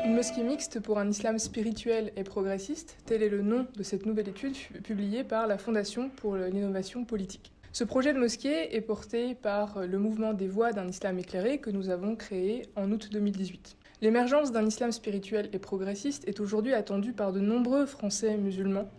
Une mosquée mixte pour un islam spirituel et progressiste, tel est le nom de cette nouvelle étude publiée par la Fondation pour l'innovation politique. Ce projet de mosquée est porté par le mouvement des voix d'un islam éclairé que nous avons créé en août 2018. L'émergence d'un islam spirituel et progressiste est aujourd'hui attendue par de nombreux Français musulmans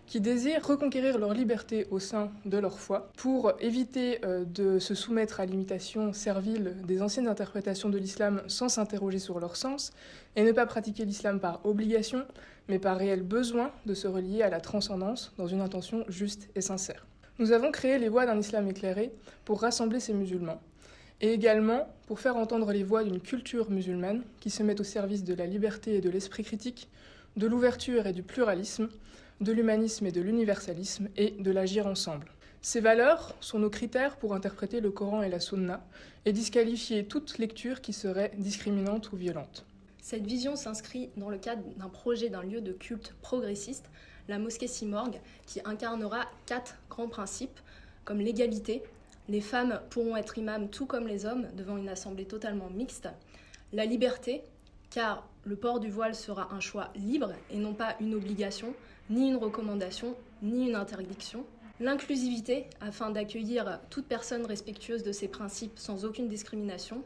qui désirent reconquérir leur liberté au sein de leur foi pour éviter de se soumettre à l'imitation servile des anciennes interprétations de l'islam sans s'interroger sur leur sens et ne pas pratiquer l'islam par obligation mais par réel besoin de se relier à la transcendance dans une intention juste et sincère. Nous avons créé les voix d'un islam éclairé pour rassembler ces musulmans et également pour faire entendre les voix d'une culture musulmane qui se met au service de la liberté et de l'esprit critique, de l'ouverture et du pluralisme, de l'humanisme et de l'universalisme et de l'agir ensemble. Ces valeurs sont nos critères pour interpréter le Coran et la Sunna et disqualifier toute lecture qui serait discriminante ou violente. Cette vision s'inscrit dans le cadre d'un projet d'un lieu de culte progressiste, la mosquée Simorgue, qui incarnera 4 grands principes comme l'égalité, les femmes pourront être imams tout comme les hommes devant une assemblée totalement mixte, la liberté, car le port du voile sera un choix libre et non pas une obligation, ni une recommandation, ni une interdiction. L'inclusivité, afin d'accueillir toute personne respectueuse de ces principes sans aucune discrimination.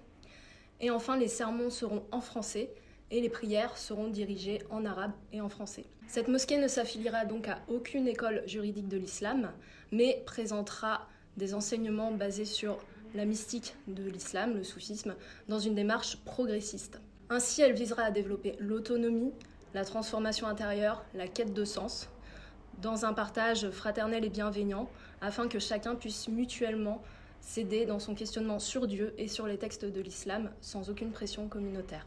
Et enfin, les sermons seront en français et les prières seront dirigées en arabe et en français. Cette mosquée ne s'affiliera donc à aucune école juridique de l'islam, mais présentera des enseignements basés sur la mystique de l'islam, le soufisme, dans une démarche progressiste. Ainsi, elle visera à développer l'autonomie, la transformation intérieure, la quête de sens, dans un partage fraternel et bienveillant, afin que chacun puisse mutuellement s'aider dans son questionnement sur Dieu et sur les textes de l'islam, sans aucune pression communautaire.